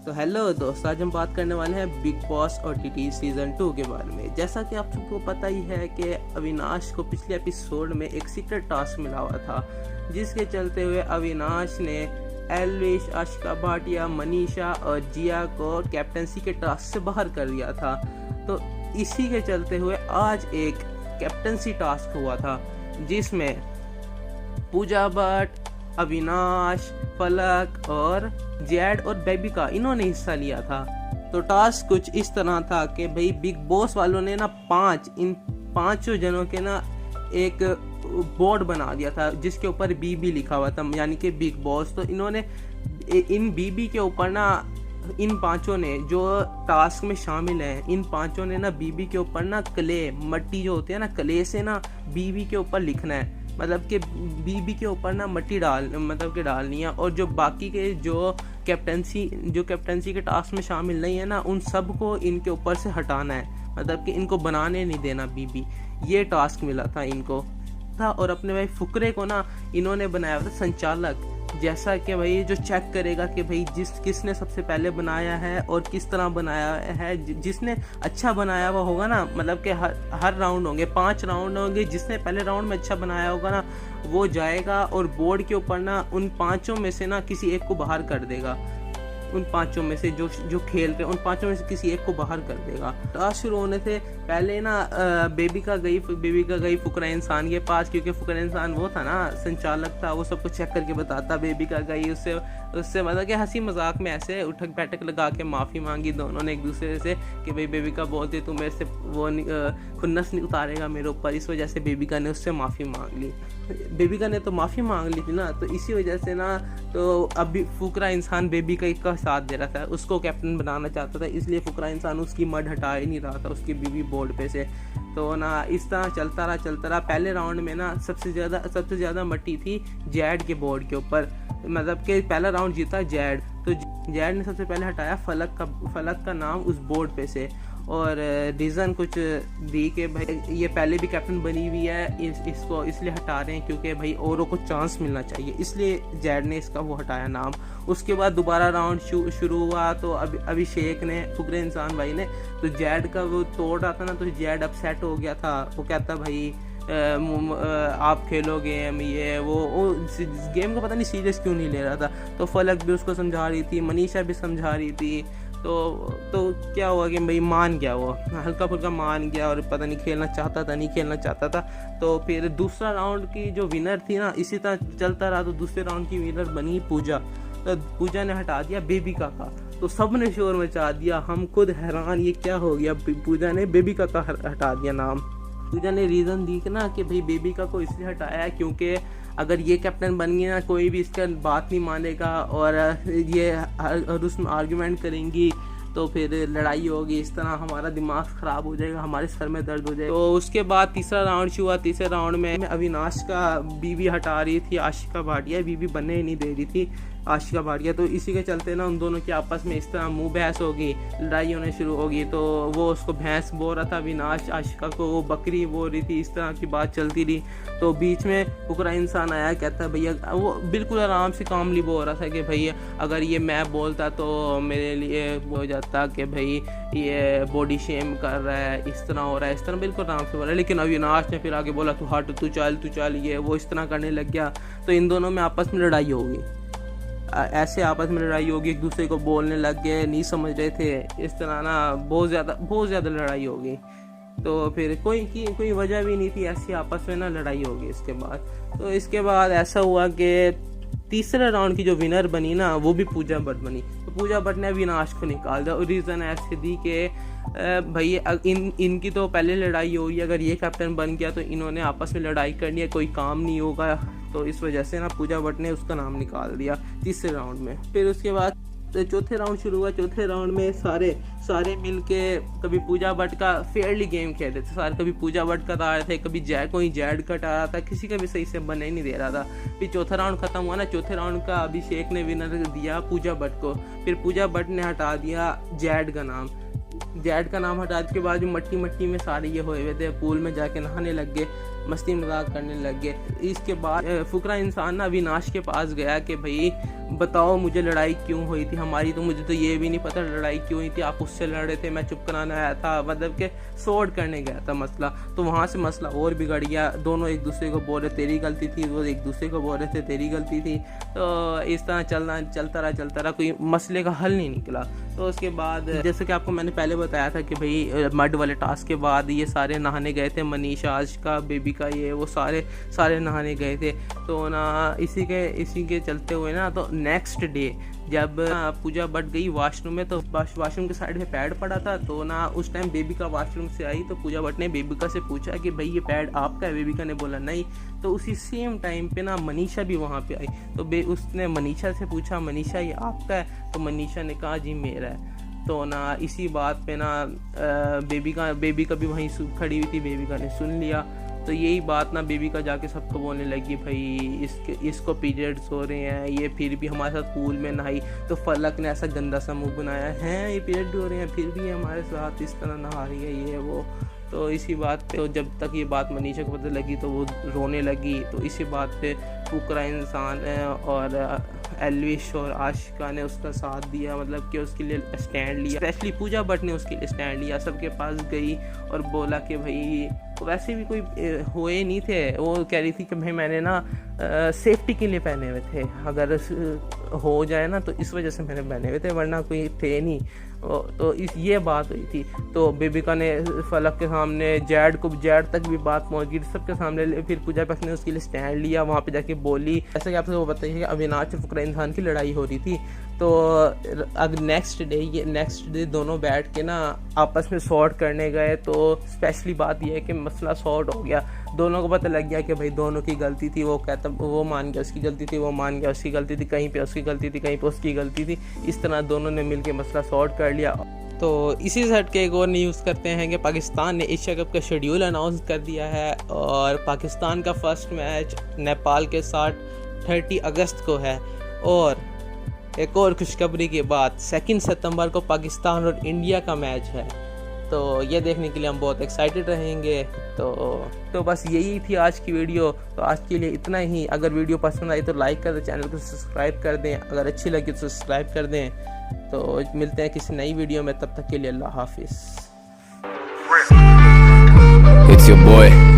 तो हेलो दोस्तों, आज हम बात करने वाले हैं बिग बॉस OTT सीज़न 2 के बारे में। जैसा कि आप सबको पता ही है कि अविनाश को पिछले एपिसोड में एक सीक्रेट टास्क मिला हुआ था, जिसके चलते हुए अविनाश ने एलविश, आशिका भाटिया, मनीषा और जिया को कैप्टनसी के टास्क से बाहर कर दिया था। तो इसी के चलते हुए आज एक कैप्टनसी टास्क हुआ था, जिसमें पूजा भट्ट, अविनाश, फलक और जैड और बेबिका इन्होंने हिस्सा लिया था। तो टास्क कुछ इस तरह था कि भाई बिग बॉस वालों ने ना इन पांचों जनों के ना एक बोर्ड बना दिया था, जिसके ऊपर बीबी लिखा हुआ था, यानी कि बिग बॉस। तो इन्होंने इन बीबी के ऊपर ना इन पांचों ने जो टास्क में शामिल हैं, इन पांचों ने ना बीबी के ऊपर ना क्ले, मट्टी जो होती है ना, क्ले से ना बीबी के ऊपर लिखना है, मतलब कि बीबी के ऊपर ना मट्टी डालनी है। और जो बाकी के जो कैप्टनसी के टास्क में शामिल नहीं है ना, उन सबको इनके ऊपर से हटाना है, मतलब कि इनको बनाने नहीं देना बीबी। ये टास्क मिला था इनको था। और अपने भाई फुकरे को ना इन्होंने बनाया था संचालक, जैसा कि भाई जो चेक करेगा कि भाई किसने सबसे पहले बनाया है और किस तरह बनाया है। जिसने अच्छा बनाया हुआ होगा ना, मतलब कि हर राउंड होंगे 5 राउंड होंगे, जिसने पहले राउंड में अच्छा बनाया होगा ना वो जाएगा और बोर्ड के ऊपर ना उन पांचों में से ना किसी एक को बाहर कर देगा। उन पांचों में से जो खेल रहे उन पांचों में से किसी एक को बाहर कर देगा। टास्क शुरू होने से पहले ना बेबिका गई फुकरा इंसान के पास, क्योंकि फुकरा इंसान वो था ना, संचालक था, वो सबको चेक करके बताता। बेबिका गई उससे मतलब कि हंसी मजाक में ऐसे उठक बैठक लगा के माफ़ी मांगी दोनों ने एक दूसरे से कि भाई बेबिका बोलती तू मेरे से वो खुन्नस नहीं उतारेगा मेरे ऊपर। इस वजह से बेबिका ने उससे माफ़ी मांग ली। बेबिका ने तो माफ़ी मांग ली थी ना, तो इसी वजह से ना तो अभी फुकरा इंसान बेबिका का साथ दे रहा था, उसको कैप्टन बनाना चाहता था, इसलिए फुकरा इंसान उसकी मड हटा ही नहीं रहा था उसकी बीबी बोर्ड पे से। तो ना इस तरह चलता रहा। पहले राउंड में ना सबसे ज़्यादा मट्टी थी जैड के बोर्ड के ऊपर, मतलब कि पहला राउंड जीता जैड। तो जैड ने सबसे पहले हटाया फलक का नाम उस बोर्ड पे से, और रीज़न कुछ दी कि भाई ये पहले भी कैप्टन बनी हुई है, इसको इसलिए हटा रहे हैं क्योंकि भाई औरों को चांस मिलना चाहिए, इसलिए जैड ने इसका वो हटाया नाम। उसके बाद दोबारा राउंड शुरू हुआ, तो अभिषेक ने, फुकरे इंसान भाई ने, तो जैड का वो तोड़ रहा था ना, तो जैड अपसेट हो गया था। वो कहता भाई आप खेलो गेम, ये वो गेम को पता नहीं सीरियस क्यों नहीं ले रहा था। तो फलक भी उसको समझा रही थी, मनीषा भी समझा रही थी। तो क्या हुआ कि भाई मान गया, वो हल्का फुल्का मान गया और पता नहीं खेलना चाहता था। तो फिर दूसरा राउंड की जो विनर थी ना, इसी तरह चलता रहा, तो दूसरे राउंड की विनर बनी पूजा। तो पूजा ने हटा दिया बेबिका का, तो सब ने शोर मचा दिया, हम खुद हैरान ये क्या हो गया। पूजा ने बेबिका का हटा दिया नाम। पूजा ने रीज़न दी कि ना कि भाई बेबिका को इसलिए हटाया है क्योंकि अगर ये कैप्टन बन गई ना, कोई भी इसका बात नहीं मानेगा और ये उसमें आर्गुमेंट करेंगी, तो फिर लड़ाई होगी, इस तरह हमारा दिमाग ख़राब हो जाएगा, हमारे सर में दर्द हो जाएगा। तो उसके बाद तीसरा राउंड शुरू हुआ। तीसरे राउंड में अविनाश का बीवी हटा रही थी आशिका भाटिया, बीवी बनने ही नहीं दे रही थी आशिका भाटिया। तो इसी के चलते ना उन दोनों की आपस में इस तरह मुंह बहस होगी, लड़ाई होने शुरू होगी। तो वो उसको भैंस बोल रहा था अविनाश, आशिका को वो बकरी बोल रही थी, इस तरह की बात चलती रही। तो बीच में फुकरा इंसान आया, कहता भैया, वो बिल्कुल आराम से कामली बोल रहा था कि भैया अगर ये मैं बोलता तो मेरे लिए हो जाता कि भाई ये बॉडी शेम कर रहा है, इस तरह हो रहा है, इस तरह बिल्कुल आराम से बोल रहा है। लेकिन अविनाश ने फिर आगे बोला तू हट, तू चल, ये वो इस तरह करने लग गया। तो इन दोनों में आपस में लड़ाई होगी, ऐसे आपस में लड़ाई होगी, एक दूसरे को बोलने लग गए, नहीं समझ रहे थे, इस तरह ना बहुत ज़्यादा लड़ाई होगी। तो फिर कोई वजह भी नहीं थी, ऐसी आपस में ना लड़ाई होगी। इसके बाद ऐसा हुआ कि तीसरे राउंड की जो विनर बनी ना, वो भी पूजा भट्ट बनी। तो पूजा भट्ट ने अविनाश को निकाल दिया, और रीज़न ऐसे दी कि भाई इनकी तो पहले लड़ाई हुई, अगर ये कैप्टन बन गया तो इन्होंने आपस में लड़ाई करनी है, कोई काम नहीं होगा। तो इस वजह से ना पूजा भट्ट ने उसका नाम निकाल दिया तीसरे राउंड में। फिर उसके बाद चौथे राउंड शुरू हुआ। चौथे राउंड में सारे मिल के कभी पूजा भट्ट का फेयरली गेम खेल रहे थे सारे, कभी पूजा भट्ट का आ रहे थे, कभी कोई जैड कट आ रहा था, किसी का भी सही से बनने ही नहीं दे रहा था। फिर चौथा राउंड खत्म हुआ ना, चौथे राउंड का अभिषेक ने विनर दिया पूजा भट्ट को। फिर पूजा भट्ट ने हटा दिया जैड का नाम। जैड का नाम हटाने के बाद जो मट्टी में सारे ये हुए हुए थे, पूल में जाके नहाने लग गए, मस्ती मजाक करने लग गए। इसके बाद फुकरा इंसान ना अविनाश के पास गया कि भाई बताओ मुझे लड़ाई क्यों हुई थी हमारी, तो मुझे तो ये भी नहीं पता लड़ाई क्यों हुई थी, आप उससे लड़ रहे थे, मैं चुप कराना आया था, मतलब कि सॉर्ट करने गया था मसला। तो वहाँ से मसला और बिगड़ गया, दोनों एक दूसरे को बोल रहे तेरी गलती थी, वो एक दूसरे को बोल रहे थे तेरी गलती थी। तो इस तरह चलता रहा, कोई मसले का हल नहीं निकला। तो उसके बाद जैसे कि आपको मैंने पहले बताया था कि भाई मड वाले टास्क के बाद ये सारे नहाने गए थे, मनीषा, आशिका, बेबी का, ये वो सारे नहाने गए थे। तो ना इसी के चलते हुए ना, तो नेक्स्ट डे जब पूजा भट्ट गई वॉशरूम में, तो वॉशरूम के साइड में पैड पड़ा था। तो ना उस टाइम बेबिका वॉशरूम से आई, तो पूजा भट्ट ने बेबिका से पूछा कि भाई ये पैड आपका है? बेबिका ने बोला नहीं। तो उसी सेम टाइम पे ना मनीषा भी वहाँ पे आई, तो उसने मनीषा से पूछा, मनीषा ये आपका है? तो मनीषा ने कहा जी मेरा है। तो ना इसी बात पे ना बेबिका भी वहीं खड़ी हुई थी, बेबिका ने सुन लिया। तो यही बात ना बेबिका जाके सबको बोलने लगी, भाई इसको पीरियड्स हो रहे हैं, ये फिर भी हमारे साथ पूल में नहाई। तो फलक ने ऐसा गंदा सा मुंह बनाया है, ये पीरियड हो रहे हैं फिर भी हमारे साथ इस तरह नहा रही है, ये वो। तो इसी बात पे, तो जब तक ये बात मनीषा को पता लगी तो वो रोने लगी। तो इसी बात पे फुकरा इंसान और एलविश और आशिका ने उसका साथ दिया, मतलब कि उसके लिए स्टैंड लिया। स्पेशली पूजा भट्ट ने उसके लिए स्टैंड लिया, सबके पास गई और बोला कि भाई वैसे भी कोई हुए नहीं थे, वो कह रही थी कि भाई मैंने ना सेफ्टी के लिए पहने हुए थे, अगर हो जाए ना तो इस वजह से मैंने पहने हुए थे, वरना कोई थे नहीं। तो ये बात हुई थी। तो बेबिका ने फलक के सामने जैड तक भी बात पहुंच गई, सबके सामने। फिर पूजा भट्ट ने उसके लिए स्टैंड लिया, वहाँ पे जाके बोली। जैसे कि आपसे वो बताइए कि अविनाश और फुकरा इंसान की लड़ाई हो रही थी। तो अगर नेक्स्ट डे दोनों बैठ के ना आपस में सॉर्ट करने गए। तो स्पेशली बात यह है कि मसला सॉर्ट हो गया, दोनों को पता लग गया कि भाई दोनों की गलती थी। वो मान गया उसकी गलती थी, वो मान गया उसकी गलती थी, कहीं पे उसकी गलती थी, कहीं पे उसकी गलती थी। इस तरह दोनों ने मिलकर मसला सॉर्ट कर लिया। तो इसी से हट के एक और न्यूज़ करते हैं कि पाकिस्तान ने एशिया कप का शेड्यूल अनाउंस कर दिया है और पाकिस्तान का फर्स्ट मैच नेपाल के साथ 30 अगस्त को है। और एक और खुशखबरी के बाद 2 सितंबर को पाकिस्तान और इंडिया का मैच है। तो ये देखने के लिए हम बहुत एक्साइटेड रहेंगे। तो बस यही थी आज की वीडियो। तो आज के लिए इतना ही। अगर वीडियो पसंद आई तो लाइक कर दें, चैनल को सब्सक्राइब कर दें, अगर अच्छी लगी तो सब्सक्राइब कर दें। तो मिलते हैं किसी नई वीडियो में, तब तक के लिए अल्लाह हाफिज़। It's your boy